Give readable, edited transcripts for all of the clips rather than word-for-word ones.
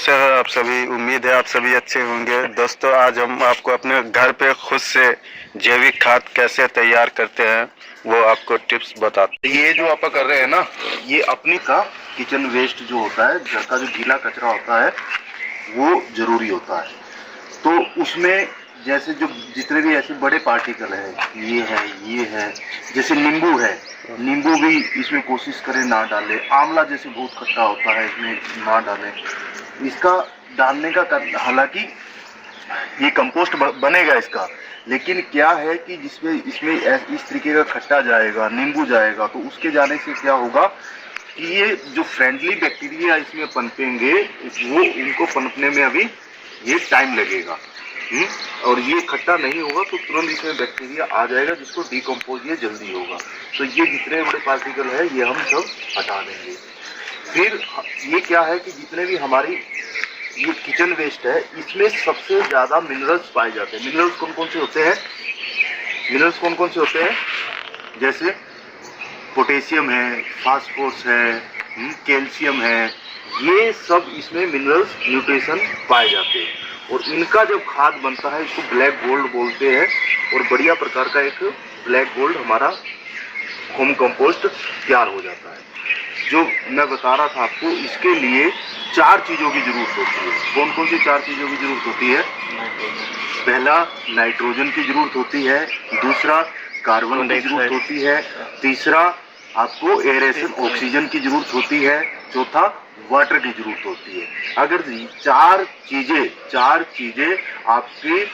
कैसे हैं आप सभी। उम्मीद है आप सभी अच्छे होंगे। दोस्तों, आज हम आपको अपने घर पे खुद से जैविक खाद कैसे तैयार करते हैं वो आपको टिप्स बताते हैं। ये जो आप कर रहे हैं ना, ये अपनी का किचन वेस्ट जो होता है, घर का जो गीला कचरा होता है वो जरूरी होता है। तो उसमें जैसे जो जितने भी ऐसे बड़े पार्टिकल है, ये है, जैसे नींबू है, नींबू भी इसमें कोशिश करें ना डालें। आंवला जैसे बहुत खट्टा होता है, इसमें ना डालें। इसका डालने का हालांकि ये कंपोस्ट बनेगा इसका, लेकिन क्या है कि जिसमें इसमें इस तरीके का खट्टा जाएगा, नींबू जाएगा, तो उसके जाने से क्या होगा कि ये जो फ्रेंडली बैक्टीरिया इसमें पनपेंगे, वो इनको पनपने में अभी ये टाइम लगेगा। और ये खट्टा नहीं होगा तो तुरंत इसमें बैक्टीरिया आ जाएगा, जिसको डिकम्पोज ये जल्दी होगा। तो ये जितने बड़े पार्टिकल है ये हम सब हटा देंगे। फिर ये क्या है कि जितने भी हमारी ये किचन वेस्ट है, इसमें सबसे ज्यादा मिनरल्स पाए जाते हैं। मिनरल्स कौन कौन से होते हैं? मिनरल्स कौन कौन से होते हैं? जैसे पोटेशियम है, फास्फोरस है, कैल्शियम है, ये सब इसमें मिनरल्स न्यूट्रिशन पाए जाते हैं। और इनका जब खाद बनता है, इसको ब्लैक गोल्ड बोलते हैं। और बढ़िया प्रकार का एक ब्लैक गोल्ड हमारा होम कंपोस्ट तैयार हो जाता है। जो मैं बता रहा था आपको, इसके लिए 4 चीजों की जरूरत होती है। कौन कौन सी 4 चीजों की जरूरत होती है? पहला, नाइट्रोजन की जरूरत होती है। दूसरा, कार्बन की जरूरत होती है। तीसरा, आपको एरेशन ऑक्सीजन की जरूरत होती है। चौथा, वाटर की जरूरत होती है। अगर 4 चीजें आपकी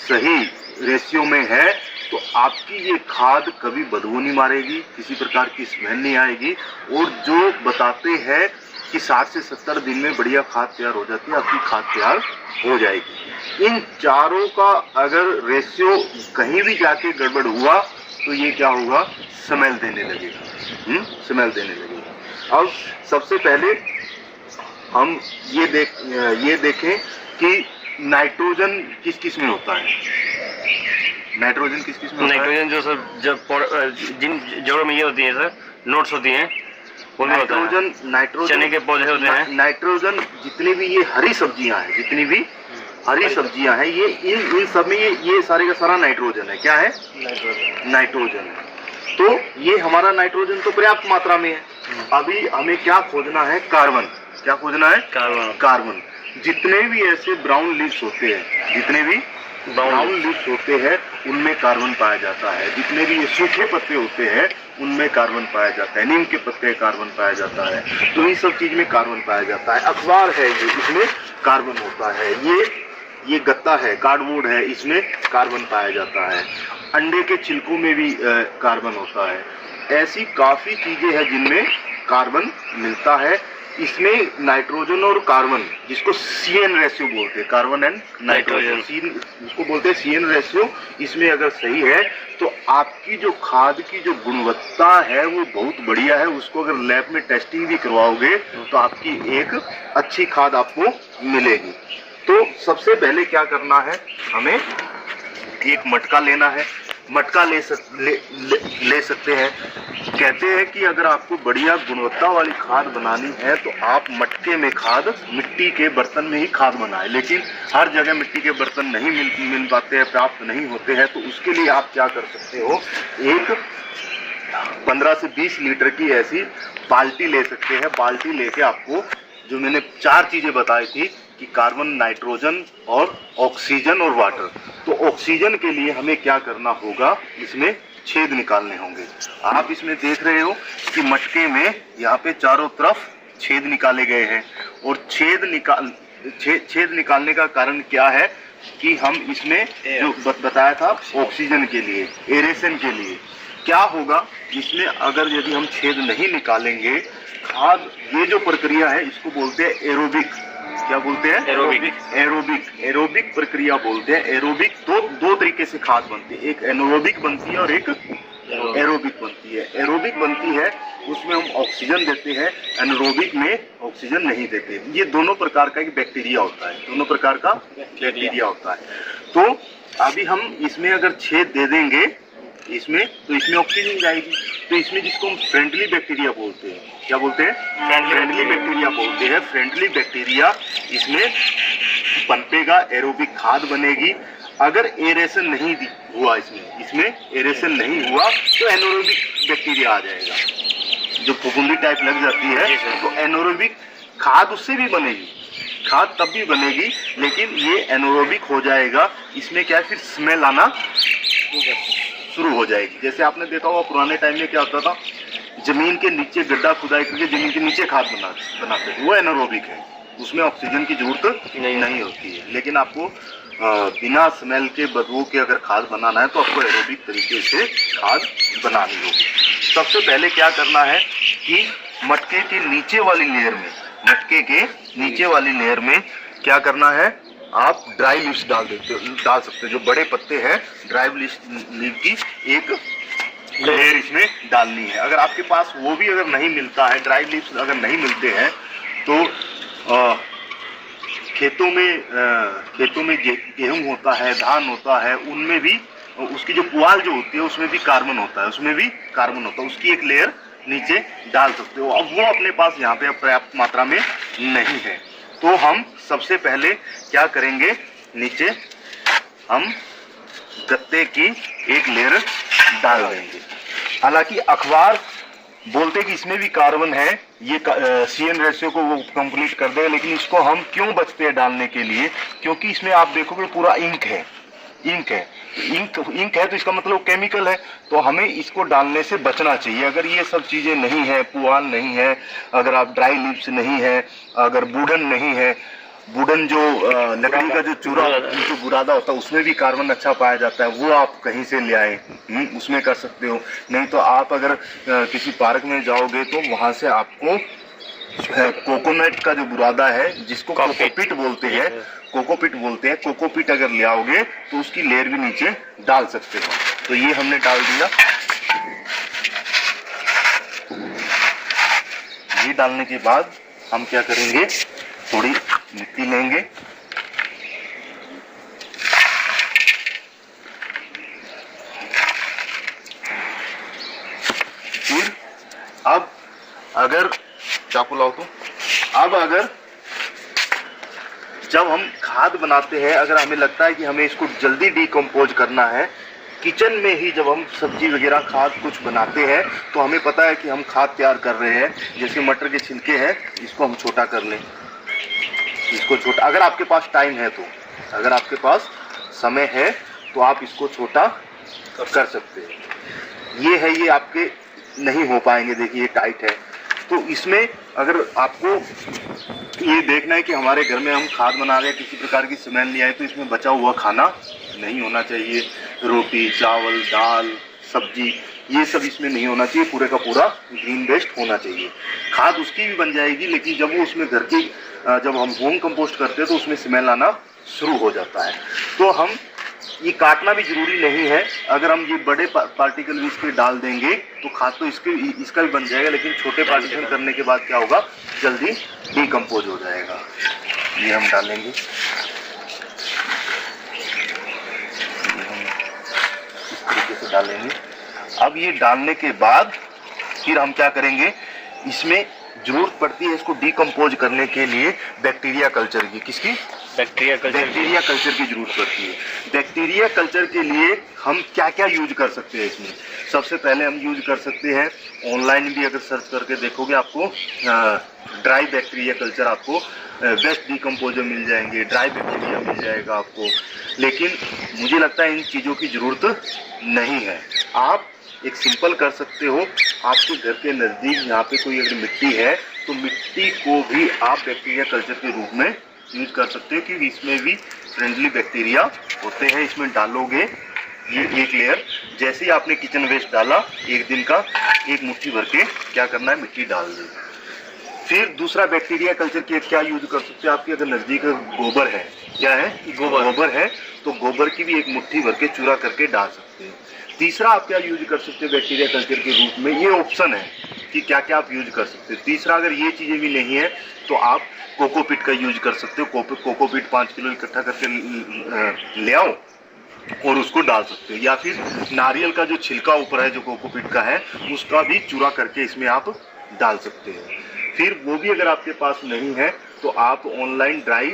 सही रेशियो में है तो आपकी ये खाद कभी बदबू नहीं मारेगी, किसी प्रकार की स्मेल नहीं आएगी। और जो बताते हैं कि 60 से 70 दिन में बढ़िया खाद तैयार हो जाती है, आपकी खाद तैयार हो जाएगी। इन चारों का अगर रेशियो कहीं भी जाके गड़बड़ हुआ तो ये क्या होगा? स्मेल देने लगेगा। स्मेल देने लगेगा। अब सबसे पहले हम ये देखें कि नाइट्रोजन किस किस में होता है। नाइट्रोजन किस किस में होता है? नाइट्रोजन जो सर जब जिन जड़ों में ये होती है सर, नोट्स होती हैं, उनमें होता है। नाइट्रोजन चने के पौधे होते हैं। नाइट्रोजन जितनी भी ये हरी सब्जियां हैं, जितनी भी हरी सब्जियां हैं, ये इन सब में ये सारे का सारा नाइट्रोजन है। क्या है? नाइट्रोजन है। तो ये हमारा नाइट्रोजन तो पर्याप्त मात्रा में है। अभी हमें क्या खोजना है? कार्बन। क्या खोजना है? कार्बन। जितने भी ऐसे ब्राउन लीव्स होते हैं, जितने भी ब्राउन लीव्स होते हैं, उनमें कार्बन पाया जाता है। जितने भी ये सूखे पत्ते होते हैं, उनमें कार्बन पाया जाता है। नीम के पत्ते कार्बन पाया जाता है। तो इन सब चीज में कार्बन पाया जाता है। अखबार है ये, इसमें कार्बन होता है। ये गत्ता है, कार्डबोर्ड है, इसमें कार्बन पाया जाता है। अंडे के छिलकों में भी कार्बन होता है। ऐसी काफी चीजें हैं जिनमें कार्बन मिलता है। इसमें नाइट्रोजन और कार्बन, जिसको CN रेशियो बोलते हैं, कार्बन एंड नाइट्रोजन, जिसको बोलते हैं CN रेशियो, इसमें अगर सही है तो आपकी जो खाद की जो गुणवत्ता है वो बहुत बढ़िया है। उसको अगर लैब में टेस्टिंग भी करवाओगे तो आपकी एक अच्छी खाद आपको मिलेगी। तो सबसे पहले क्या करना है, हमें एक मटका लेना है। मटका ले सकते हैं। कहते हैं कि अगर आपको बढ़िया गुणवत्ता वाली खाद बनानी है तो आप मटके में खाद, मिट्टी के बर्तन में ही खाद बनाएं। लेकिन हर जगह मिट्टी के बर्तन नहीं मिल पाते हैं, प्राप्त नहीं होते हैं। तो उसके लिए आप क्या कर सकते हो, एक 15 से 20 लीटर की ऐसी बाल्टी ले सकते हैं। बाल्टी लेके आपको जो मैंने 4 चीजें बताई थी कि कार्बन, नाइट्रोजन और ऑक्सीजन और वाटर। तो ऑक्सीजन के लिए हमें क्या करना होगा, इसमें छेद निकालने होंगे। आप इसमें देख रहे हो कि मटके में यहाँ पे चारों तरफ छेद निकाले गए हैं। और छेद निकालने का कारण क्या है कि हम इसमें जो बताया था ऑक्सीजन के लिए, एरेशन के लिए। क्या होगा इसमें, अगर यदि हम छेद नहीं निकालेंगे, खाद, ये जो प्रक्रिया है इसको बोलते हैं एरोबिक। क्या बोलते हैं? एरोबिक प्रक्रिया बोलते हैं। एरोबिक दो तरीके से खाद बनती है, एक एनारोबिक बनती है और एक एरोबिक बनती है। एरोबिक बनती है, उसमें हम ऑक्सीजन देते हैं। एनारोबिक में ऑक्सीजन नहीं देते। ये दोनों प्रकार का एक बैक्टीरिया होता है, दोनों प्रकार का बैक्टीरिया होता है। तो अभी हम इसमें अगर छेद दे देंगे इसमें, तो इसमें ऑक्सीजन जाएगी। तो इसमें जिसको हम फ्रेंडली बैक्टीरिया बोलते हैं, क्या बोलते हैं? फ्रेंडली बैक्टीरिया बोलते हैं। फ्रेंडली बैक्टीरिया इसमें पनपेगा, एरोबिक खाद बनेगी। अगर एरेशन नहीं हुआ इसमें एरेशन नहीं हुआ तो एनोरोबिक बैक्टीरिया आ जाएगा, जो फफूंदी टाइप लग जाती है। तो एनोरोबिक खाद उससे भी बनेगी, खाद तब भी बनेगी, लेकिन ये एनोरोबिक हो जाएगा। इसमें क्या है, फिर स्मेल आना शुरू हो जाएगी। जैसे आपने देखा होगा पुराने टाइम में क्या होता था, जमीन के नीचे गड्ढा खुदाई करके जमीन के नीचे खाद बनाते थे, वो एनोरोबिक है, उसमें ऑक्सीजन की जरूरत नहीं होती है। लेकिन आपको बिना स्मेल के, बदबू के अगर खाद बनाना है तो आपको एरोबिक तरीके से खाद बनानी होगी। सबसे पहले क्या करना है कि मटके के नीचे वाली लेयर में, मटके के नीचे वाली लेयर में क्या करना है, आप ड्राई लीव्स डाल सकते हो। जो बड़े पत्ते हैं, ड्राई लीव की एक लेयर इसमें डालनी है। अगर आपके पास वो भी अगर नहीं मिलता है, ड्राई लीव्स अगर नहीं मिलते हैं, तो खेतों में गेहूं होता है, धान होता है, उनमें भी उसकी जो पुआल जो होती है उसमें भी कार्बन होता है, उसकी एक लेयर नीचे डाल सकते हो। अब वो अपने पास यहाँ पे पर्याप्त मात्रा में नहीं है, तो हम सबसे पहले क्या करेंगे, नीचे हम गत्ते की एक लेयर डाल देंगे। हालांकि अखबार बोलते कि इसमें भी कार्बन है, ये CN रेशियो को वो कंप्लीट कर देगा, लेकिन इसको हम क्यों बचते हैं डालने के लिए, क्योंकि इसमें आप देखोगे पूरा इंक है तो इसका मतलब केमिकल है, तो हमें इसको डालने से बचना चाहिए। अगर ये सब चीजें नहीं है, पुआल नहीं है, अगर आप ड्राई लीव्स नहीं है, अगर वुडन नहीं है, वुडन जो लकड़ी का जो बुरादा होता है उसमें भी कार्बन अच्छा पाया जाता है, वो आप कहीं से ले आए, उसमें कर सकते हो। नहीं तो आप अगर किसी पार्क में जाओगे तो वहां से आपको कोकोनट का जो बुरादा है, जिसको कोकोपीट बोलते हैं, कोकोपीट अगर ले आओगे तो उसकी लेयर भी नीचे डाल सकते हो। तो ये हमने डाल दिया। ये डालने के बाद हम क्या करेंगे, थोड़ी मिट्टी लेंगे, फिर अब अगर चाकू लाओ तो, अब अगर जब हम खाद बनाते हैं, अगर हमें लगता है कि हमें इसको जल्दी डिकम्पोज करना है, किचन में ही जब हम सब्जी वगैरह खाद कुछ बनाते हैं तो हमें पता है कि हम खाद तैयार कर रहे हैं। जैसे मटर के छिलके हैं, इसको हम छोटा कर लें, इसको छोटा, अगर आपके पास टाइम है तो, अगर आपके पास समय है तो आप इसको छोटा कर सकते हैं। ये है, ये आपके नहीं हो पाएंगे, देखिए ये टाइट है। तो इसमें अगर आपको ये देखना है कि हमारे घर में हम खाद बना रहे हैं, किसी प्रकार की स्मेल नहीं आए, तो इसमें बचा हुआ खाना नहीं होना चाहिए। रोटी, चावल, दाल, सब्जी, ये सब इसमें नहीं होना चाहिए, पूरे का पूरा ग्रीन वेस्ट होना चाहिए। खाद उसकी भी बन जाएगी, लेकिन जब वो उसमें घर की, जब हम होम कंपोस्ट करते हैं तो उसमें स्मेल आना शुरू हो जाता है। तो हम ये काटना भी जरूरी नहीं है, अगर हम ये बड़े पार्टिकल भी इसके डाल देंगे तो खाद तो इसका भी बन जाएगा, लेकिन छोटे पार्टिकल करने के बाद क्या होगा, जल्दी डिकम्पोज हो जाएगा। ये हम डालेंगे, इस तरीके से डालेंगे। अब ये डालने के बाद फिर हम क्या करेंगे, इसमें जरूरत पड़ती है इसको डिकम्पोज करने के लिए बैक्टीरिया कल्चर की। किसकी? बैक्टीरिया कल्चर की जरूरत पड़ती है। बैक्टीरिया कल्चर के लिए हम क्या क्या यूज कर सकते हैं इसमें? सबसे पहले हम यूज कर सकते हैं, ऑनलाइन भी अगर सर्च करके देखोगे आपको ड्राई बैक्टीरिया कल्चर, आपको बेस्ट डिकम्पोजर मिल जाएंगे, ड्राई बैक्टीरिया मिल जाएगा आपको। लेकिन मुझे लगता है इन चीज़ों की जरूरत नहीं है। आप एक सिंपल कर सकते हो, आपके घर के नज़दीक यहाँ पे कोई अगर मिट्टी है तो मिट्टी को भी आप बैक्टीरिया कल्चर के रूप में यूज कर सकते हो, क्योंकि इसमें भी फ्रेंडली बैक्टीरिया होते हैं। इसमें डालोगे ये एक लेयर, जैसे ही आपने किचन वेस्ट डाला, एक दिन का एक मुट्ठी भर के क्या करना है, मिट्टी डाल दी। फिर दूसरा बैक्टीरिया कल्चर के क्या यूज कर सकते हो, आपके अगर नज़दीक गोबर है, क्या है, गोबर है, तो गोबर की भी एक मुट्ठी भर के चूरा करके डाल सकते हैं। तीसरा आप क्या यूज कर सकते हो बैक्टीरिया कल्चर के रूप में, ये ऑप्शन है कि क्या क्या आप यूज कर सकते हो। तीसरा, अगर ये चीज़ें भी नहीं है तो आप कोकोपीट का यूज कर सकते हो। कोकोपीट 5 किलो इकट्ठा करके ले आओ, और उसको डाल सकते हो, या फिर नारियल का जो छिलका ऊपर है जो कोकोपीट का है उसका भी चूरा करके इसमें आप डाल सकते हो। फिर वो भी अगर आपके पास नहीं है तो आप ऑनलाइन ड्राई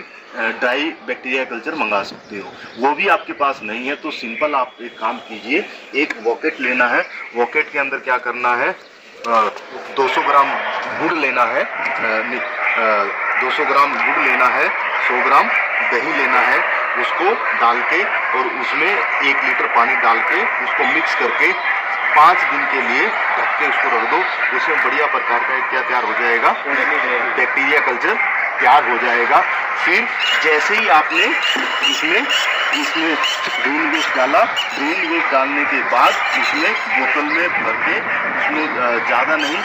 बैक्टीरिया कल्चर मंगा सकते हो। वो भी आपके पास नहीं है तो सिंपल आप एक काम कीजिए, एक वॉकेट लेना है, वॉकेट के अंदर क्या करना है 200 ग्राम गुड़ लेना है, 200 ग्राम गुड़ लेना है, 100 ग्राम दही लेना है, उसको डाल के और उसमें 1 लीटर पानी डाल के उसको मिक्स करके 5 दिन के लिए ढक के उसको रख दो। उसमें बढ़िया प्रकार का क्या तैयार हो जाएगा, बैक्टीरिया कल्चर तैयार हो जाएगा। फिर जैसे ही आपने इसमें ग्रीन वेस्ट डाला, ग्रीन वेस्ट डालने के बाद उसमें बोतल में भर के उसमें ज़्यादा नहीं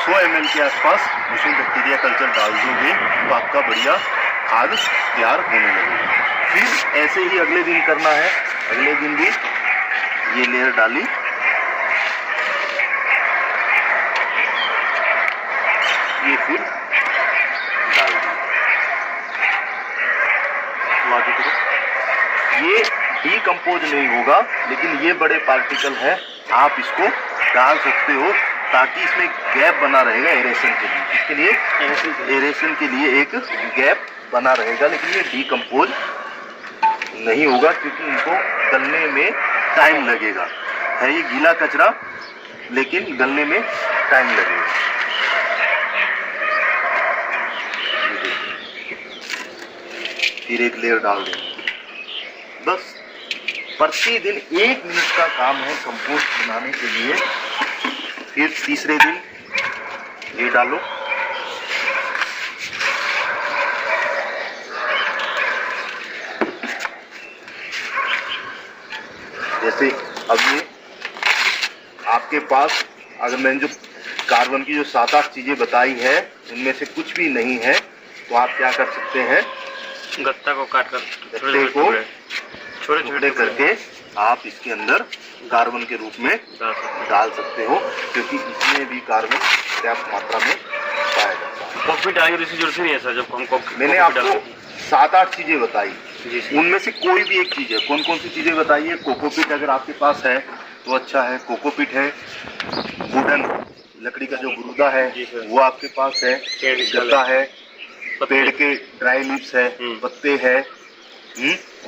100 ml के आसपास उसमें बैक्टीरिया कल्चर डाल दोगे तो आपका बढ़िया खाद तैयार होने लगेगा। फिर ऐसे ही अगले दिन करना है, अगले दिन भी ये लेयर डाली, ये फिर डाल दी, तो आगे करो। ये डीकम्पोज नहीं होगा लेकिन ये बड़े पार्टिकल है, आप इसको डाल सकते हो ताकि इसमें गैप बना रहेगा एरेशन के लिए। इसके लिए एरेशन के लिए एक गैप बना रहेगा, लेकिन ये डीकम्पोज नहीं होगा क्योंकि इनको गलने में टाइम लगेगा। है ये गीला कचरा लेकिन गलने में टाइम लगेगा। फिर एक लेयर डाल देंगे। बस प्रतिदिन 1 मिनट का काम है कंपोस्ट बनाने के लिए। फिर तीसरे दिन ये डालो, जैसे अब ये आपके पास अगर मैंने जो कार्बन की जो 7-8 चीजें बताई है उनमें से कुछ भी नहीं है तो आप क्या कर सकते हैं, गत्ता को काट कर गत्ते को छोटे छोटे करके आप इसके अंदर कार्बन के रूप में डाल सकते हो, क्योंकि इसमें भी कार्बन पर्याप्त मात्रा में पाया जाता है। कोकोपीट डालने की जरूरत नहीं है सर, जब हम मैंने आपको 7-8 चीजें बताई, उनमें से कोई भी एक चीज है। कौन कौन सी चीजें बताइए? कोकोपीट अगर आपके पास है तो अच्छा है, कोकोपीट है, वुडन लकड़ी का जो गुरुदा है वो आपके पास है, गत्ता है, पेड़ के ड्राई लीव्स है, पत्ते है,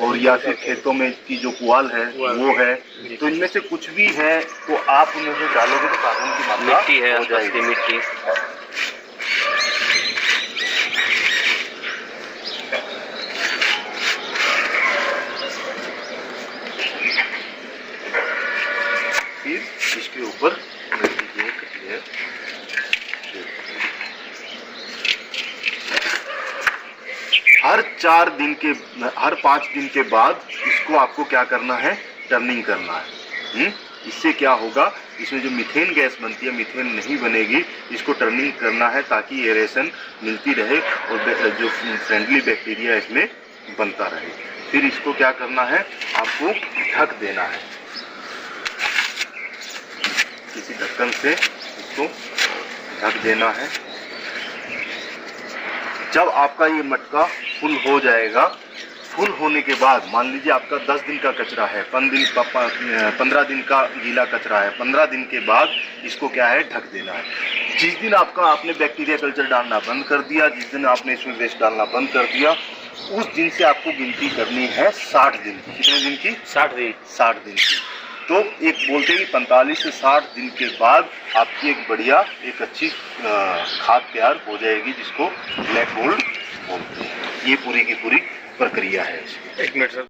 और या फिर खेतों में की जो पुआल है वो है। तो इनमें से कुछ भी है तो आप उनमें से डालोगे तो कार्बन की मात्रा मिट्टी है, हो जाएगी। मिट्टी फिर इसके ऊपर हर 5 दिन के बाद इसको आपको क्या करना है, टर्निंग करना है। इससे क्या होगा, इसमें जो मीथेन गैस बनती है मीथेन नहीं बनेगी, इसको टर्निंग करना है ताकि एरेशन मिलती रहे और जो फ्रेंडली बैक्टीरिया इसमें बनता रहे। फिर इसको क्या करना है, आपको ढक देना है, किसी ढक्कन से इसको ढक देना है। जब आपका ये मटका फुल हो जाएगा, फुल होने के बाद मान लीजिए आपका 10 दिन का कचरा है, 15 दिन का गीला कचरा है, 15 दिन के बाद इसको क्या है, ढक देना है। जिस दिन आपने बैक्टीरिया कल्चर डालना बंद कर दिया, जिस दिन आपने इसमें वेस्ट डालना बंद कर दिया, उस दिन से आपको गिनती करनी है 60 दिन की। कितने दिन की? 60 दिन की। तो एक बोलते हैं कि 45 से 60 दिन के बाद आपकी एक बढ़िया एक अच्छी खाद तैयार हो जाएगी, जिसको ब्लैक गोल्ड बोलते हैं। ये पूरी की पूरी प्रक्रिया है। एक मिनट सर।